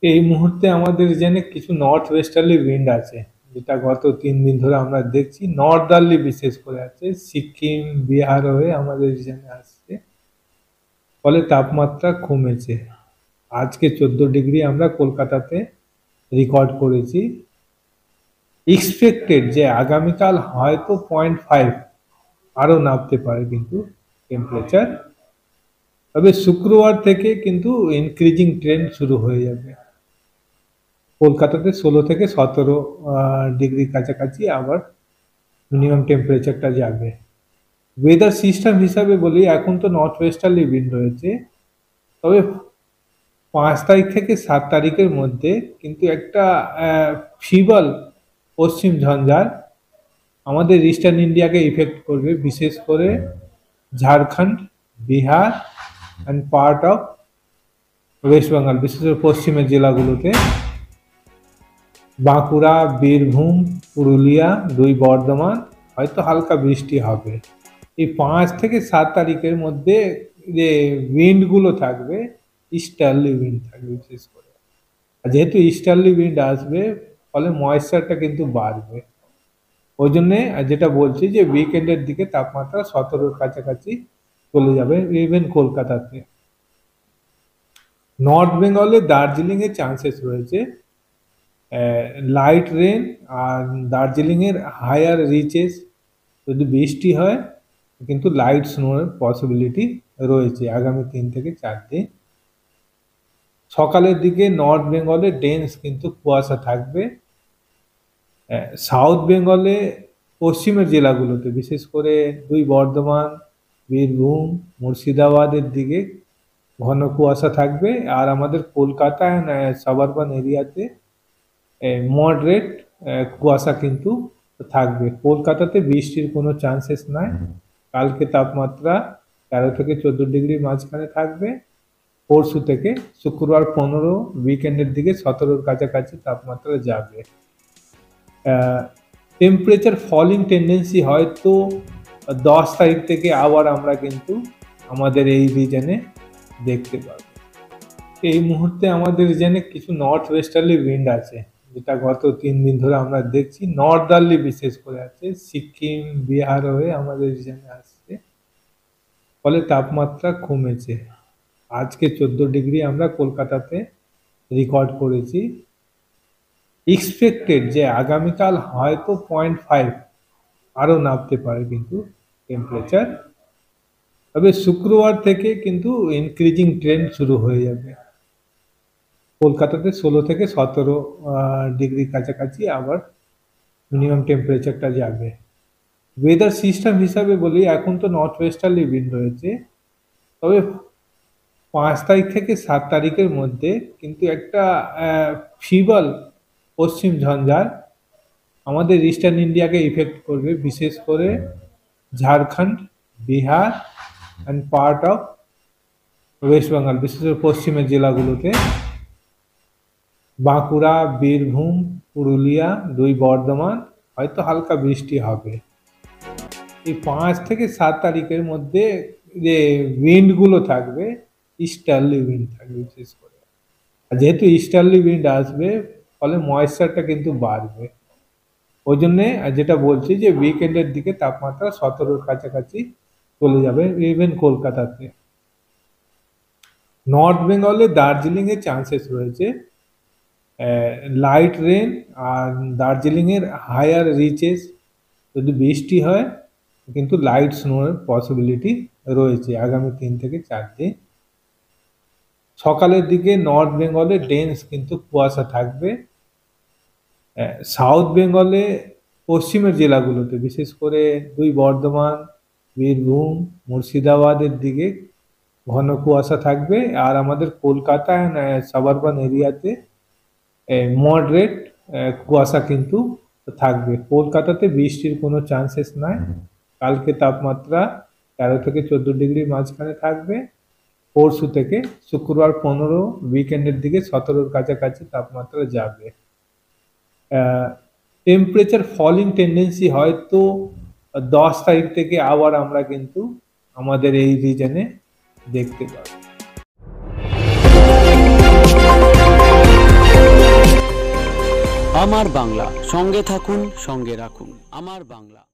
এই মুহূর্তে আমাদের রিজনে কিছু নর্থ ওয়েস্টার্লি উইন্ড আছে, যেটা গত 3 দিন ধরে আমরা দেখছি নর্দার্লি বিশেষ করে আছে, সিকিম বিহার হয়ে আমাদের রিজনে আসছে। ফলে তাপমাত্রা কমেছে। আজকে 14 ডিগ্রি আমরা কলকাতাতে রেকর্ড করেছি। এক্সপেক্টেড যে আগামীকাল হয়তো 0.5 আরো নামতে পারে কিন্তু টেম্পারেচার। তবে শুক্রবার থেকে কিন্তু ইনক্রিজিং ট্রেন্ড শুরু হয়ে যাবে। কলকাতাতে 16 থেকে 17 ডিগ্রি কাছাকাছি আবার মিনিমাম টেম্পারেচারটা যাবে। ওয়েদার সিস্টেম হিসাবে বলি, এখন তো নর্থ ওয়েস্টার্লি উইন্ড রয়েছে, তবে 5 তারিখ থেকে 7 তারিখের মধ্যে কিন্তু একটা ফিবল পশ্চিম ঝঞ্ঝার আমাদের ইস্টার্ন ইন্ডিয়াকে ইফেক্ট করবে, বিশেষ করে Jharkhand, Bihar and part of West Bengal, বিশেষ করে পশ্চিমের জেলাগুলোতে বাঁকুড়া, বীরভূম, পুরুলিয়া, 2 বর্ধমান হয়তো হালকা বৃষ্টি হবে। এই 5 থেকে 7 তারিখের মধ্যে যে উইন্ডগুলো থাকবে, ইস্টার্লি উইন্ড থাকবে বিশেষ করে। আর যেহেতু ইস্টার্লি উইন্ড আসবে, ফলে ময়েশ্চারটা কিন্তু বাড়বে। ওই জন্যে যেটা বলছি যে উইকেন্ডের দিকে তাপমাত্রা 17-র কাছাকাছি চলে যাবে ইভেন কলকাতাতে। নর্থ বেঙ্গলে দার্জিলিং এর চান্সেস রয়েছে। লাইট রেন আর দার্জিলিং এর হায়ার রিচেস যদি বৃষ্টি হয়, কিন্তু লাইট স্নোর পসিবিলিটি রয়েছে আগামী 3 থেকে 4 দিন। সকালের দিকে নর্থ বেঙ্গলে ডেন্স কিন্তু কুয়াশা থাকবে। সাউথ বেঙ্গলে পশ্চিমের জেলাগুলোতে, বিশেষ করে 2 বর্ধমান, বীরভূম, মুর্শিদাবাদের দিকে ঘন কুয়াশা থাকবে। আর আমাদের কলকাতা অ্যান্ড সাবারবান এরিয়াতে মডারেট কুয়াশা কিন্তু থাকবে। কলকাতাতে বৃষ্টির কোনো চান্সেস নাই। কালকে তাপমাত্রা 13 থেকে 14 ডিগ্রির মাঝখানে থাকবে। পরশু থেকে শুক্রবার 15, উইকেন্ডের দিকে 17-র কাছাকাছি তাপমাত্রা যাবে। টেম্পারেচার ফলিং টেন্ডেন্সি হয়তো 10 তারিখ থেকে আবার আমরা কিন্তু আমাদের এই রিজনে দেখতে পাবো। এই মুহূর্তে আমাদের রিজনে কিছু নর্থ ওয়েস্টার্লি উইন্ড আছে, যেটা গত 3 দিন ধরে আমরা দেখছি নর্দার্লি বিশেষ করে আছে, সিকিম বিহার হয়ে আমাদের রিজনে আসছে। ফলে তাপমাত্রা কমেছে। আজকে 14 ডিগ্রি আমরা কলকাতাতে রেকর্ড করেছি। এক্সপেক্টেড যে আগামীকাল হয়তো 0.5 আরো নামতে পারে কিন্তু টেম্পারেচার। তবে শুক্রবার থেকে কিন্তু ইনক্রিজিং ট্রেন্ড শুরু হয়ে যাবে। কলকাতাতে 16 থেকে 17 ডিগ্রি কাছাকাছি আবার মিনিমাম টেম্পারেচারটা যাবে। ওয়েদার সিস্টেম হিসাবে বলি, এখন তো নর্থ ওয়েস্টার্লি উইন্ড রয়েছে, তবে 5 তারিখ থেকে 7 তারিখের মধ্যে কিন্তু একটা ফিবল পশ্চিম ঝঞ্ঝার আমাদের ইস্টার্ন ইন্ডিয়াকে ইফেক্ট করবে, বিশেষ করে Jharkhand, Bihar and part of West Bengal, বিশেষ করে পশ্চিমের জেলাগুলোতে বাঁকুড়া, বীরভূম, পুরুলিয়া, 2 বর্ধমান হয়তো হালকা বৃষ্টি হবে। এই 5 থেকে 7 তারিখের মধ্যে যে উইন্ডগুলো থাকবে, ইস্টার্লি উইন্ড থাকবে বিশেষ করে। আর যেহেতু ইস্টার্লি উইন্ড আসবে, ফলে ময়েশ্চারটা কিন্তু বাড়বে। ওই জন্যে যেটা বলছি যে উইকেন্ডের দিকে তাপমাত্রা 17-র কাছাকাছি চলে যাবে ইভেন কলকাতাতে। নর্থ বেঙ্গলে দার্জিলিং এর চান্সেস রয়েছে। লাইট রেন আর দার্জিলিং এর হায়ার রিচেস যদি বৃষ্টি হয়, কিন্তু লাইট স্নোর পসিবিলিটি রয়েছে আগামী 3 থেকে 4 দিন। সকালের দিকে নর্থ বেঙ্গলে ডেন্স কিন্তু কুয়াশা থাকবে। সাউথ বেঙ্গলে পশ্চিমের জেলাগুলোতে, বিশেষ করে 2 বর্ধমান, বীরভূম, মুর্শিদাবাদের দিকে ঘন কুয়াশা থাকবে। আর আমাদের কলকাতা অ্যান্ড সাবারবান এরিয়াতে মডারেট কুয়াশা কিন্তু থাকবে। কলকাতাতে বৃষ্টির কোনো চান্সেস নাই। কালকে তাপমাত্রা 13 থেকে 14 ডিগ্রির মাঝখানে থাকবে। পরশু থেকে শুক্রবার 15, উইকেন্ডের দিকে 17-র কাছাকাছি তাপমাত্রা যাবে। টেম্পারেচার ফলিং টেন্ডেন্সি হয়তো 10 তারিখ থেকে আবার আমরা কিন্তু আমাদের এই রিজনে দেখতে পাবো। আমার বাংলা, সঙ্গে থাকুন, সঙ্গে রাখুন। আমার বাংলা।